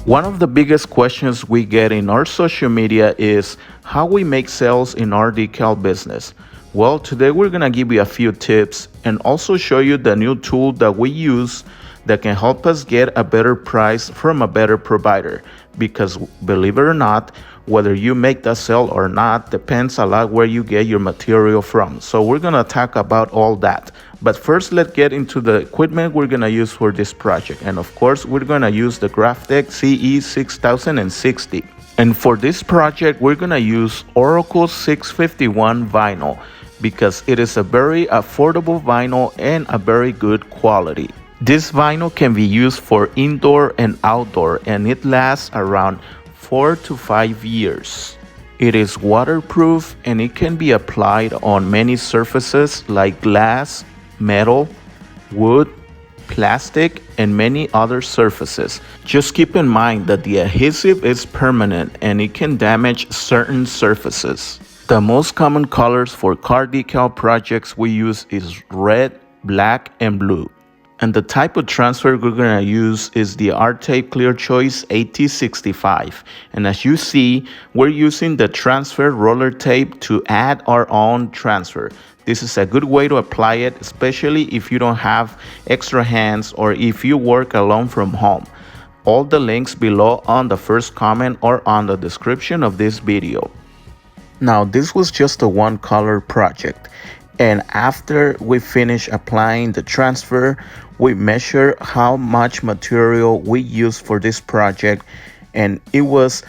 One of the biggest questions we get in our social media is how we make sales in our decal business. Well, today we're going to give you a few tips and also show you the new tool that we use that can help us get a better price from a better provider. Because believe it or not, whether you make the sale or not depends a lot where you get your material from. So we're going to talk about all that. But first, let's get into the equipment we're going to use for this project. And of course, we're going to use the Graphtec CE6060. And for this project, we're going to use Oracle 651 vinyl because it is a very affordable vinyl and a very good quality. This vinyl can be used for indoor and outdoor, and it lasts around 4 to 5 years. It is waterproof and it can be applied on many surfaces like glass, metal, wood, plastic, and many other surfaces. Just keep in mind that the adhesive is permanent and it can damage certain surfaces. The most common colors for car decal projects we use is red, black, and blue. And the type of transfer we're going to use is the R-Tape Clear Choice AT65. And as you see, we're using the transfer roller tape to add our own transfer. This is a good way to apply it, especially if you don't have extra hands or if you work alone from home. All the links below on the first comment or on the description of this video. Now, this was just a one color project. And after we finish applying the transfer, we measure how much material we use for this project, and it was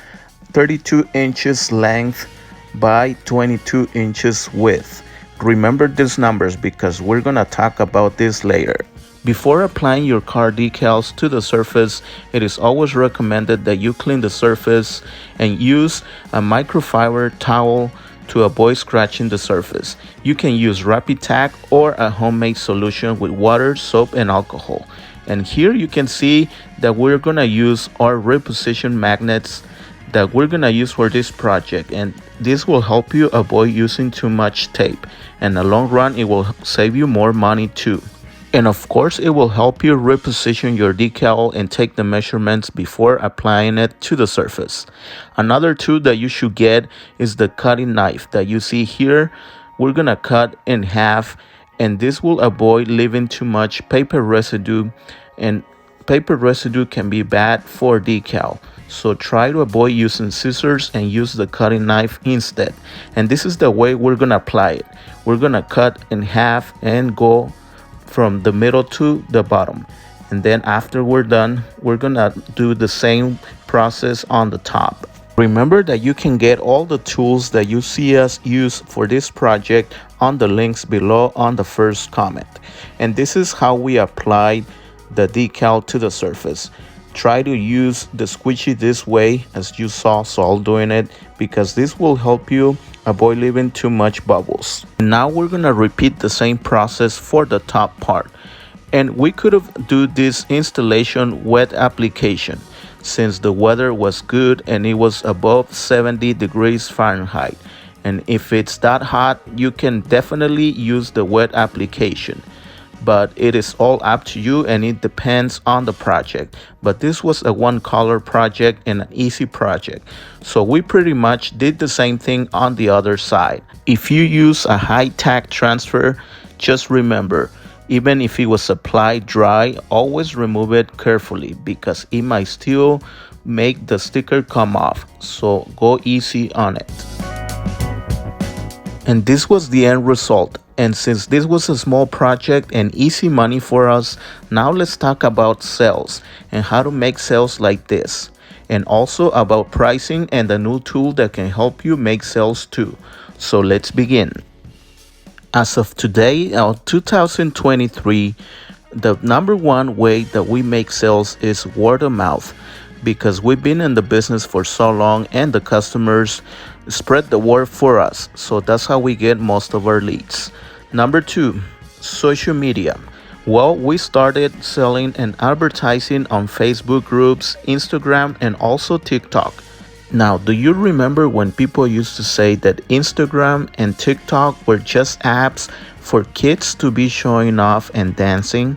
32 inches length by 22 inches width. Remember these numbers because we're gonna talk about this later. Before applying your car decals to the surface, it is always recommended that you clean the surface and use a microfiber towel to avoid scratching the surface. You can use Rapid Tack or a homemade solution with water, soap, and alcohol. And here you can see that we're gonna use our reposition magnets that we're gonna use for this project, and this will help you avoid using too much tape. And in the long run, it will save you more money too. And of course, it will help you reposition your decal and take the measurements before applying it to the surface. Another tool that you should get is the cutting knife that you see here. We're gonna cut in half, and this will avoid leaving too much paper residue, and paper residue can be bad for decal. So try to avoid using scissors and use the cutting knife instead. And this is the way we're gonna apply it. We're gonna cut in half and go from the middle to the bottom, and then after we're done, we're gonna do the same process on the top. Remember that you can get all the tools that you see us use for this project on the links below on the first comment. And this is how we apply the decal to the surface. Try to use the squishy this way as you saw Saul doing it, because this will help you avoid leaving too much bubbles. Now we're gonna repeat the same process for the top part, and we could have do this installation wet application since the weather was good and it was above 70 degrees Fahrenheit. And if it's that hot, you can definitely use the wet application, but it is all up to you and it depends on the project. But this was a one color project and an easy project, so we pretty much did the same thing on the other side. If you use a high tack transfer, just remember, even if it was applied dry, always remove it carefully because it might still make the sticker come off, so go easy on it. And this was the end result. And since this was a small project and easy money for us, now let's talk about sales and how to make sales like this, and also about pricing and the new tool that can help you make sales too. So let's begin. As of today, 2023, the number one way that we make sales is word of mouth, because we've been in the business for so long and the customers spread the word for us. So that's how we get most of our leads. Number two, social media. Well, we started selling and advertising on Facebook groups, Instagram, and also TikTok. Now, do you remember when people used to say that Instagram and TikTok were just apps for kids to be showing off and dancing?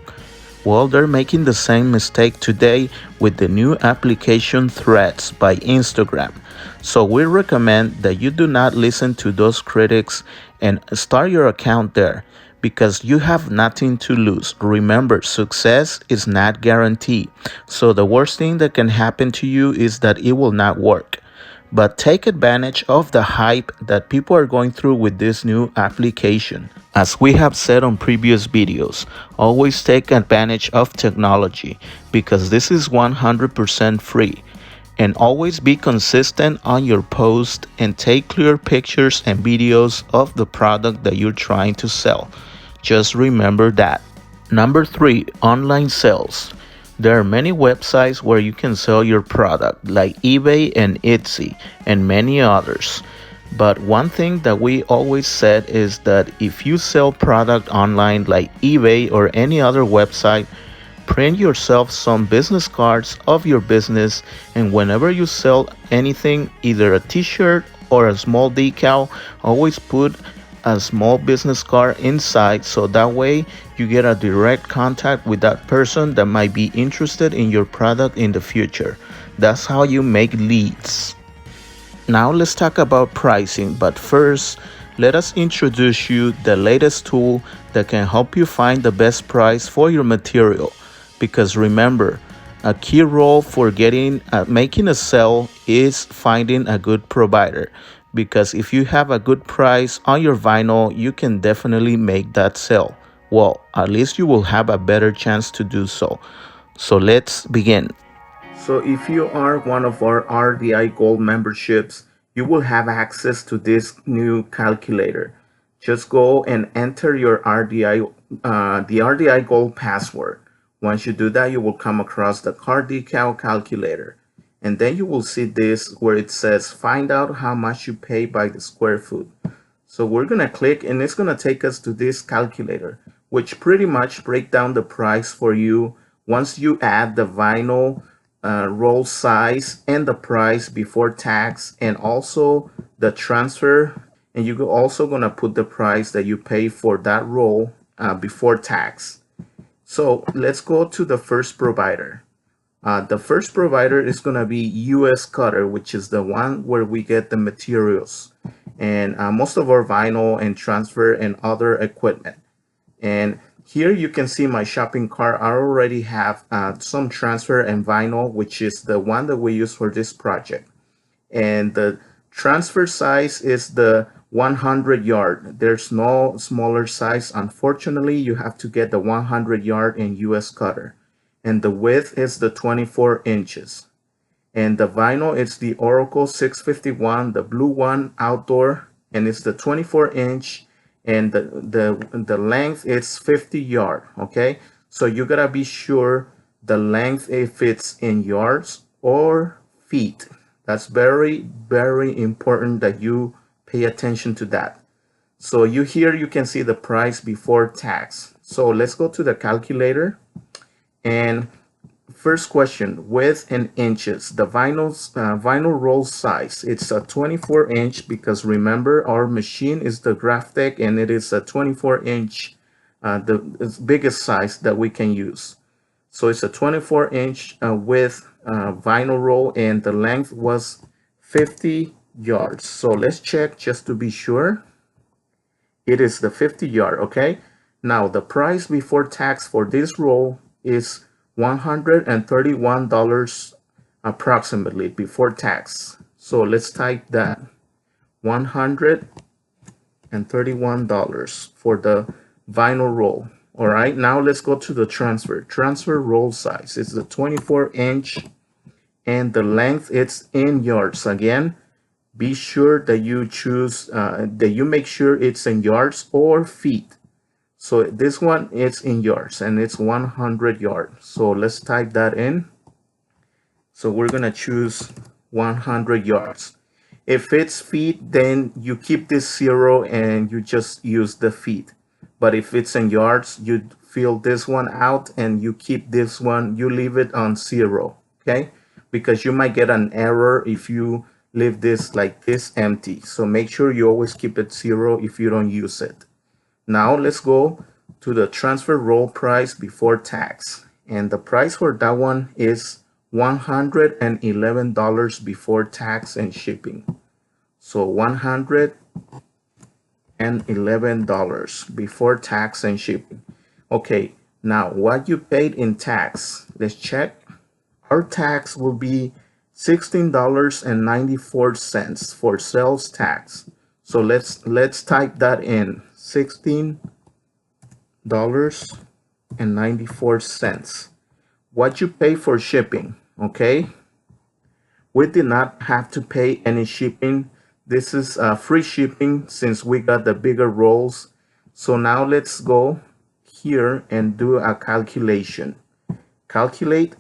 Well, they're making the same mistake today with the new application Threads by Instagram. So we recommend that you do not listen to those critics and start your account there because you have nothing to lose. Remember, success is not guaranteed. So the worst thing that can happen to you is that it will not work. But take advantage of the hype that people are going through with this new application. As we have said on previous videos, always take advantage of technology because this is 100% free. And always be consistent on your post and take clear pictures and videos of the product that you're trying to sell. Just remember that. Number 3, online sales. There are many websites where you can sell your product like eBay and Etsy and many others. But one thing that we always said is that if you sell product online like eBay or any other website, print yourself some business cards of your business, and whenever you sell anything, either a t-shirt or a small decal, always put a small business card inside so that way you get a direct contact with that person that might be interested in your product in the future. That's how you make leads. Now let's talk about pricing, but first, let us introduce you the latest tool that can help you find the best price for your material. Because remember, a key role for making a sale is finding a good provider. Because if you have a good price on your vinyl, you can definitely make that sale. Well, at least you will have a better chance to do so. So let's begin. So if you are one of our RDI Gold memberships, you will have access to this new calculator. Just go and enter your the RDI Gold password. Once you do that, you will come across the car decal calculator. And then you will see this where it says find out how much you pay by the square foot. So we're going to click and it's going to take us to this calculator, which pretty much break down the price for you once you add the vinyl roll size and the price before tax and also the transfer. And you're also going to put the price that you pay for that roll before tax. So let's go to the first provider. The first provider is going to be US Cutter, which is the one where we get the materials and most of our vinyl and transfer and other equipment. And here you can see my shopping cart. I already have some transfer and vinyl, which is the one that we use for this project. And the transfer size is the 100 yard. There's no smaller size. Unfortunately, you have to get the 100 yard in US Cutter. And the width is the 24 inches. And the vinyl is the Oracle 651, the blue one outdoor, and it's the 24 inch, and the length is 50 yard. Okay, so you gotta be sure the length if it's in yards or feet. That's very, very important that you pay attention to that. So you can see the price before tax. So let's go to the calculator. And first question, width in inches. The vinyl roll size. It's a 24 inch because remember our machine is the Graphtec and it is a 24 inch, the biggest size that we can use. So it's a 24 inch width vinyl roll and the length was 50 yards. So let's check just to be sure. It is the 50 yard, okay? Now the price before tax for this roll is $131 approximately before tax. So let's type that, $131 for the vinyl roll. All right, now let's go to the transfer. Transfer roll size. It's the 24 inch and the length it's in yards. Again, be sure that you choose, that you make sure it's in yards or feet. So this one is in yards and it's 100 yards. So let's type that in. So we're gonna choose 100 yards. If it's feet, then you keep this 0 and you just use the feet. But if it's in yards, you fill this one out and you keep this one, you leave it on 0, okay? Because you might get an error if you leave this like this empty. So make sure you always keep it 0 if you don't use it. Now let's go to the transfer roll price before tax. And the price for that one is $111 before tax and shipping. So $111 before tax and shipping. Okay, now what you paid in tax, let's check. Our tax will be $16.94 for sales tax. So let's type that in, $16.94. What you pay for shipping, okay? We did not have to pay any shipping. This is free shipping since we got the bigger rolls. So now let's go here and do a calculation. Calculate,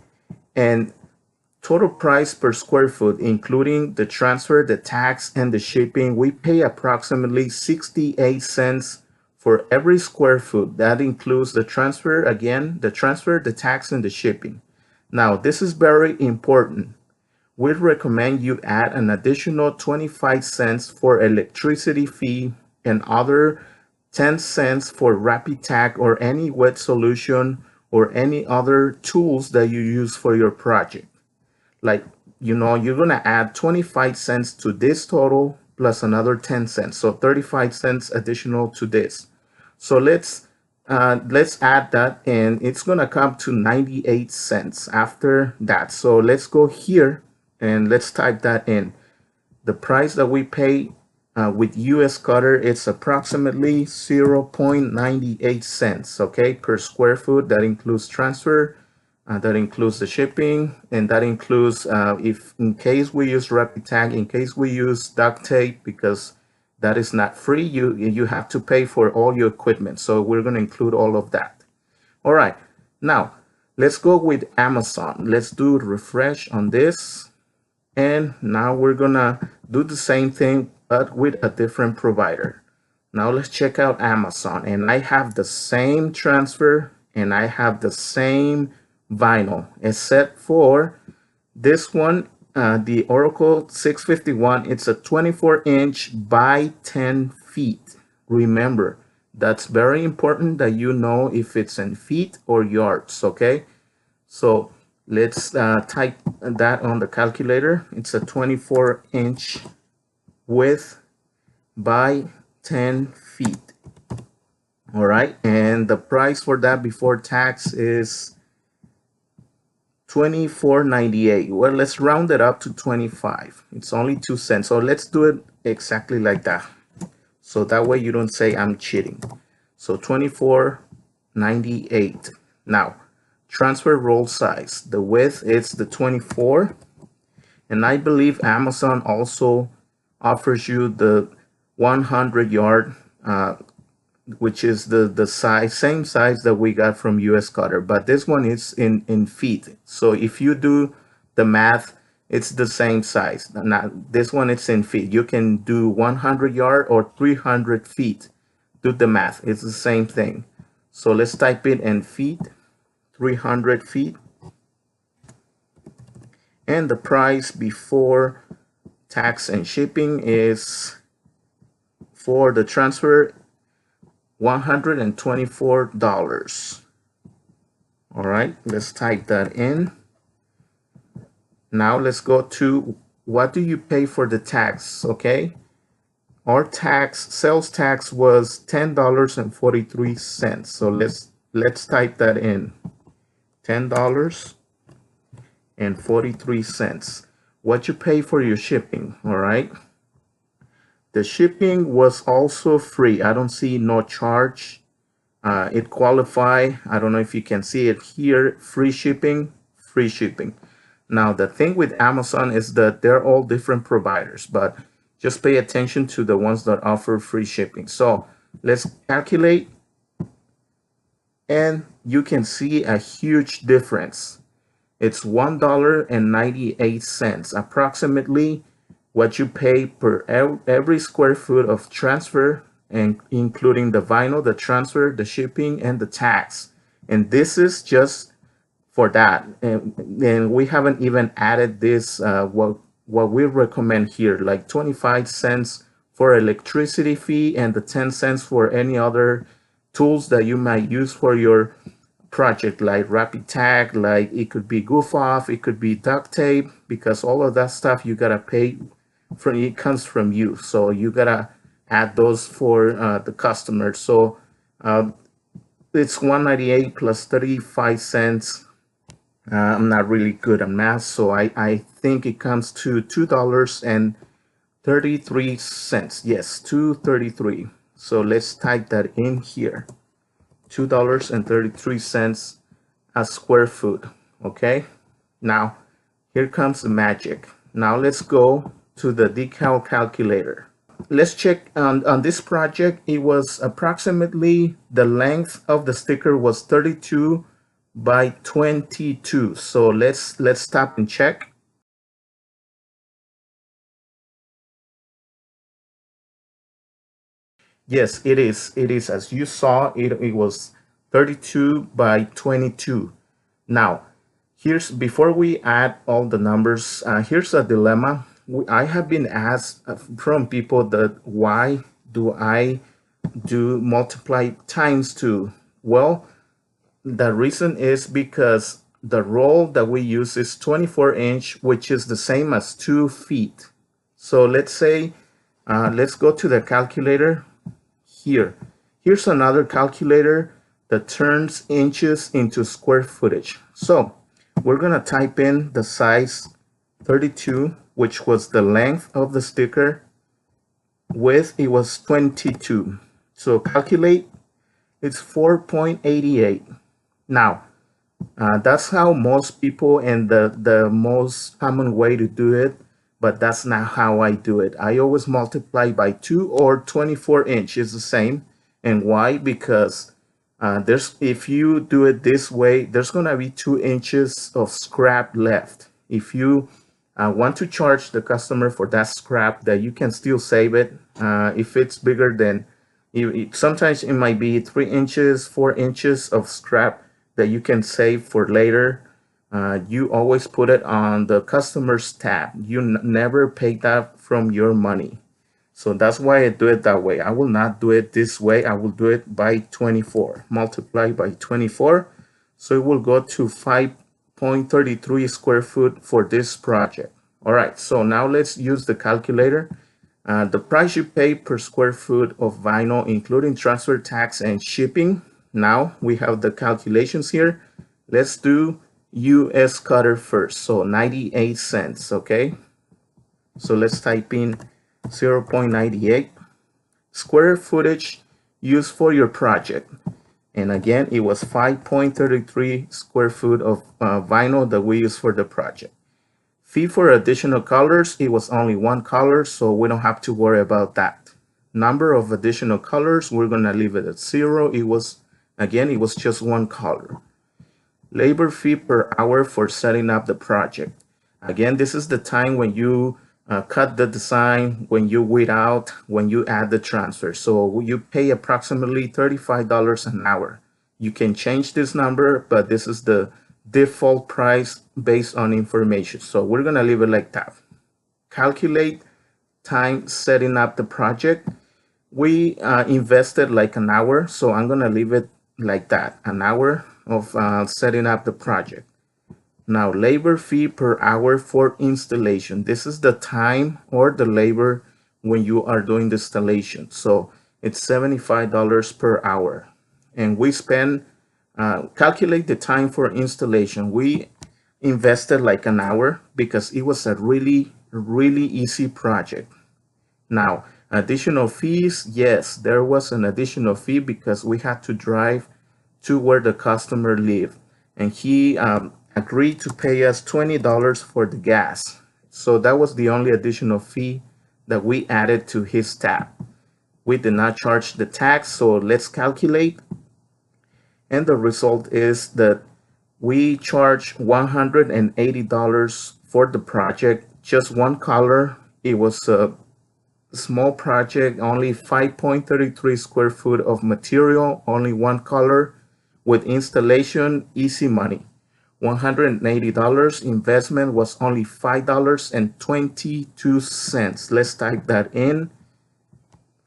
and total price per square foot, including the transfer, the tax, and the shipping, we pay approximately 68 cents for every square foot. That includes the transfer, again, the transfer, the tax, and the shipping. Now, this is very important. We recommend you add an additional 25 cents for electricity fee and other 10 cents for rapid tag or any wet solution or any other tools that you use for your project. Like, you're going to add 25 cents to this total plus another 10 cents. So 35 cents additional to this. So let's add that, and it's going to come to 98 cents after that. So let's go here and let's type that in. The price that we pay with US cutter, it's approximately 0.98 cents, okay, per square foot. That includes transfer, that includes the shipping, and that includes if in case we use rapid tag, in case we use duct tape, because that is not free, you have to pay for all your equipment. So we're going to include all of that. All right, now let's go with Amazon. Let's do refresh on this. And now we're gonna do the same thing, but with a different provider. Now let's check out Amazon, and I have the same transfer and I have the same vinyl, except for this one, the Oracle 651. It's a 24-inch by 10 feet. Remember, that's very important that you know if it's in feet or yards, okay? So let's type that on the calculator. It's a 24-inch width by 10 feet. All right, and the price for that before tax is $24.98. Well, let's round it up to 25. It's only 2 cents. So let's do it exactly like that. So that way you don't say I'm cheating. So $24.98. Now, transfer roll size, the width is the 24, and I believe Amazon also offers you the 100 yard, which is the size, same size that we got from US cutter, but this one is in feet. So if you do the math, it's the same size. Now this one, it's in feet. You can do 100 yard or 300 feet. Do the math, it's the same thing. So let's type it in feet. 300 feet, and the price before tax and shipping is, for the transfer, $124. All right, let's type that in. Now let's go to what do you pay for the tax, okay? Our tax, sales tax, was $10.43. So let's type that in. $10.43. What you pay for your shipping, all right? The shipping was also free. I don't see no charge. It qualify. I don't know if you can see it here. Free shipping, free shipping. Now, the thing with Amazon is that they're all different providers, but just pay attention to the ones that offer free shipping. So let's calculate, and you can see a huge difference. It's $1.98 approximately what you pay per every square foot of transfer, and including the vinyl, the transfer, the shipping, and the tax. And this is just for that. And we haven't even added this, what we recommend here, like 25 cents for electricity fee and the 10 cents for any other tools that you might use for your project, like rapid tag, like it could be goof off, it could be duct tape, because all of that stuff you gotta pay from, it comes from you, so you gotta add those for the customer. So it's 198 plus 35 cents. I'm not really good at math, so I think it comes to $2.33. Yes, 2.33. So let's type that in here. $2.33 a square foot. Okay. Now here comes the magic. Now let's go to the decal calculator. Let's check on this project. It was approximately, the length of the sticker was 32 by 22. So let's stop and check. Yes, it is. It is, as you saw, it was 32 by 22. Now, here's, before we add all the numbers, here's a dilemma. I have been asked from people that why do I do multiply times two? Well, the reason is because the roll that we use is 24-inch, which is the same as 2 feet. So let's say, let's go to the calculator here. Here's another calculator that turns inches into square footage. So we're gonna type in the size 32, which was the length of the sticker. Width, it was 22. So calculate, it's 4.88. Now, that's how most people, and the most common way to do it, but that's not how I do it. I always multiply by 2, or 24-inch is the same. And why? Because if you do it this way, there's going to be 2 inches of scrap left. If you want to charge the customer for that scrap, that you can still save it. If it's bigger than, sometimes it might be 3 inches, 4 inches of scrap that you can save for later. You always put it on the customer's tab. You never pay that from your money. So that's why I do it that way. I will not do it this way. I will do it by 24, multiply by 24. So it will go to 5.33 square foot for this project. All right, so now let's use the calculator. The price you pay per square foot of vinyl, including transfer tax and shipping. Now we have the calculations here. Let's do US cutter first. So 98 cents, okay? So let's type in 0.98 square footage used for your project. And again, it was 5.33 square foot of vinyl that we used for the project. Fee for additional colors, it was only 1 color, so we don't have to worry about that. Number of additional colors, we're gonna leave it at 0. It was just 1 color. Labor fee per hour for setting up the project. Again, this is the time when you cut the design, when you weed out, when you add the transfer. So you pay approximately $35 an hour. You can change this number, but this is the default price based on information. So we're gonna leave it like that. Calculate time setting up the project. We invested like an hour, so I'm gonna leave it like that, an hour of setting up the project. Now, labor fee per hour for installation. This is the time or the labor when you are doing the installation. So it's $75 per hour. And we spend, calculate the time for installation. We invested like an hour because it was a really, really easy project. Now, additional fees, yes, there was an additional fee because we had to drive to where the customer lived. And he agreed to pay us $20 for the gas. So that was the only additional fee that we added to his tab. We did not charge the tax, so let's calculate. And the result is that we charge $180 for the project, just 1 color. It was a small project, only 5.33 square foot of material, only 1 color. With installation, easy money. $180. Investment was only $5.22. Let's type that in.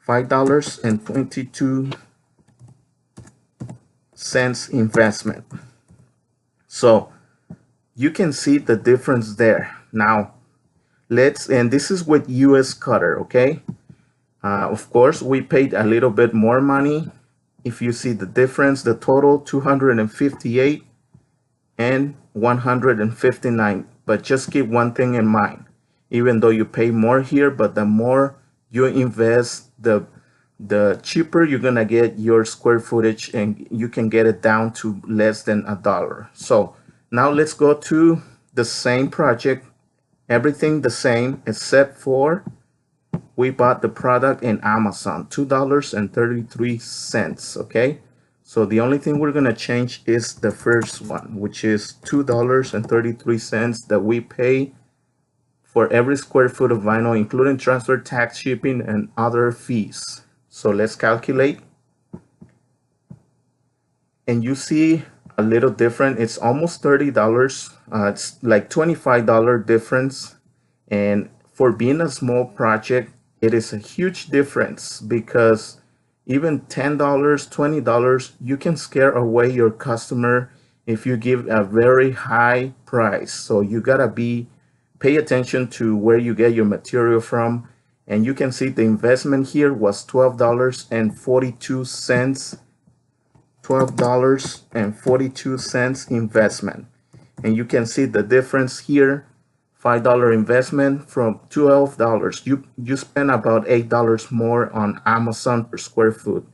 $5.22. cents investment. So you can see the difference there. Now and this is with US cutter, okay? Of course, we paid a little bit more money. If you see the difference, the total 258 and 159. But just keep one thing in mind. Even though you pay more here, but the more you invest, the cheaper you're gonna get your square footage, and you can get it down to less than $1. So now let's go to the same project, everything the same except for we bought the product in Amazon, $2.33, okay? So the only thing we're gonna change is the first one, which is $2.33 that we pay for every square foot of vinyl, including transfer tax, shipping, and other fees. So let's calculate. And you see a little different. It's almost $30. It's like $25 difference. And for being a small project, it is a huge difference, because even $10, $20, you can scare away your customer if you give a very high price. So you gotta pay attention to where you get your material from. And you can see the investment here was $12.42. $12.42 investment. And you can see the difference here. $5 investment from $12. You spend about $8 more on Amazon per square foot.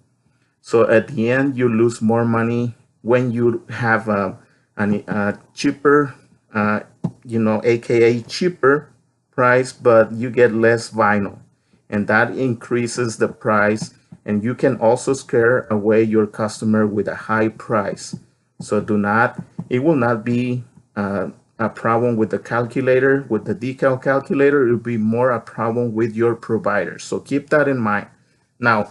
So at the end, you lose more money when you have a cheaper, aka cheaper price, but you get less vinyl, and that increases the price. And you can also scare away your customer with a high price. So it will not be a problem with the calculator, with the decal calculator. It will be more a problem with your provider. So keep that in mind. Now,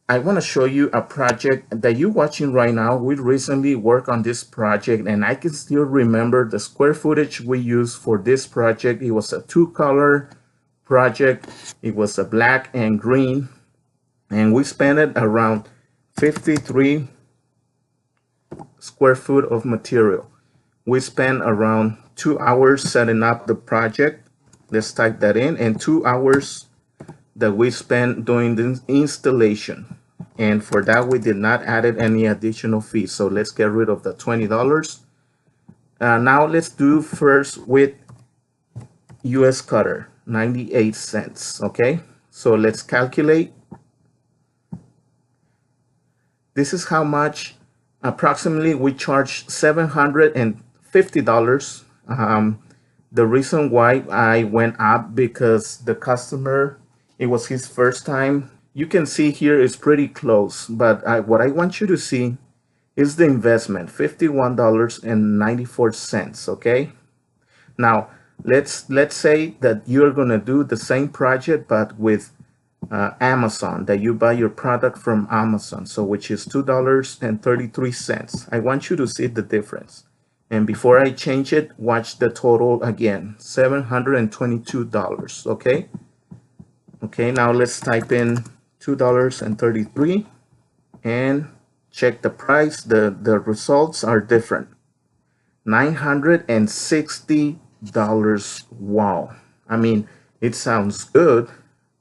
I want to show you a project that you're watching right now. We recently worked on this project, and I can still remember the square footage we used for this project. It was a 2-color project. It was a black and green, and we spent it around 53 square foot of material. We spent around 2 hours setting up the project. Let's type that in. And 2 hours that we spent doing the installation. And for that, we did not add any additional fees. So let's get rid of the $20. Now let's do first with US cutter, 98 cents, okay? So let's calculate. This is how much approximately we charge $750. The reason why I went up, because the customer, it was his first time. You can see here it's pretty close, but what I want you to see is the investment, $51.94, okay? Now, let's say that you're gonna do the same project, but with Amazon, that you buy your product from Amazon, so which is $2.33. I want you to see the difference. And before I change it, watch the total again, $722, okay? Okay, now let's type in $2.33 and check the price. The results are different. $960. Wow. I mean, it sounds good,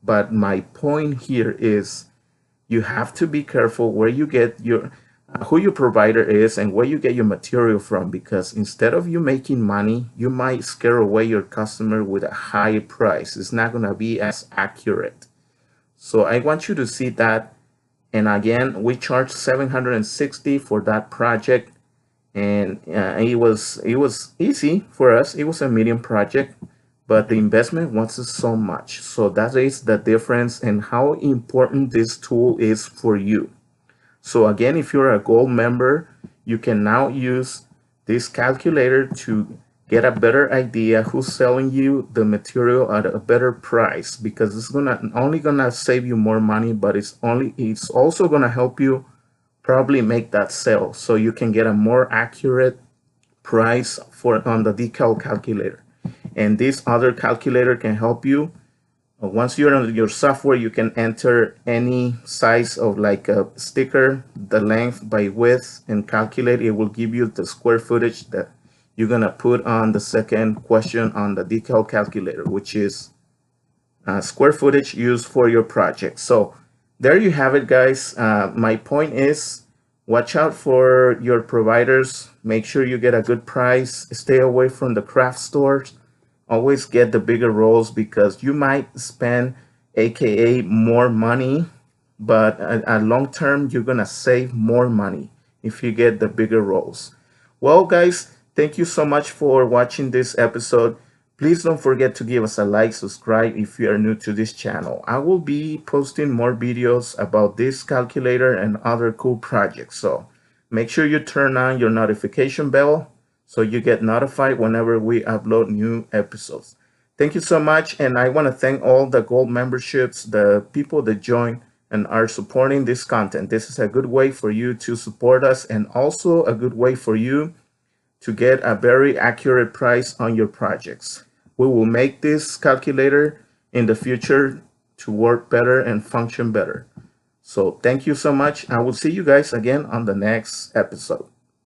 but my point here is you have to be careful where you get who your provider is and where you get your material from, because instead of you making money, you might scare away your customer with a high price. It's not going to be as accurate. So I want you to see that. And again, we charged $760 for that project, and it was easy for us. It was a medium project, but the investment wasn't so much. So that is the difference and how important this tool is for you. So again, if you're a gold member, you can now use this calculator to get a better idea who's selling you the material at a better price, because it's only gonna save you more money, but it's also gonna help you probably make that sale, so you can get a more accurate price on the decal calculator. And this other calculator can help you Once you're on your software, you can enter any size of like a sticker, the length by width, and calculate. It will give you the square footage that you're gonna put on the second question on the decal calculator, which is square footage used for your project. So there you have it, guys. My point is, watch out for your providers. Make sure you get a good price. Stay away from the craft stores. Always get the bigger rolls because you might spend aka more money, but at long term you're gonna save more money if you get the bigger rolls. Well, guys, thank you so much for watching this episode. Please don't forget to give us a like, subscribe if you are new to this channel. I will be posting more videos about this calculator and other cool projects. So make sure you turn on your notification bell so you get notified whenever we upload new episodes. Thank you so much. And I want to thank all the gold memberships, the people that join and are supporting this content. This is a good way for you to support us and also a good way for you to get a very accurate price on your projects. We will make this calculator in the future to work better and function better. So thank you so much. I will see you guys again on the next episode.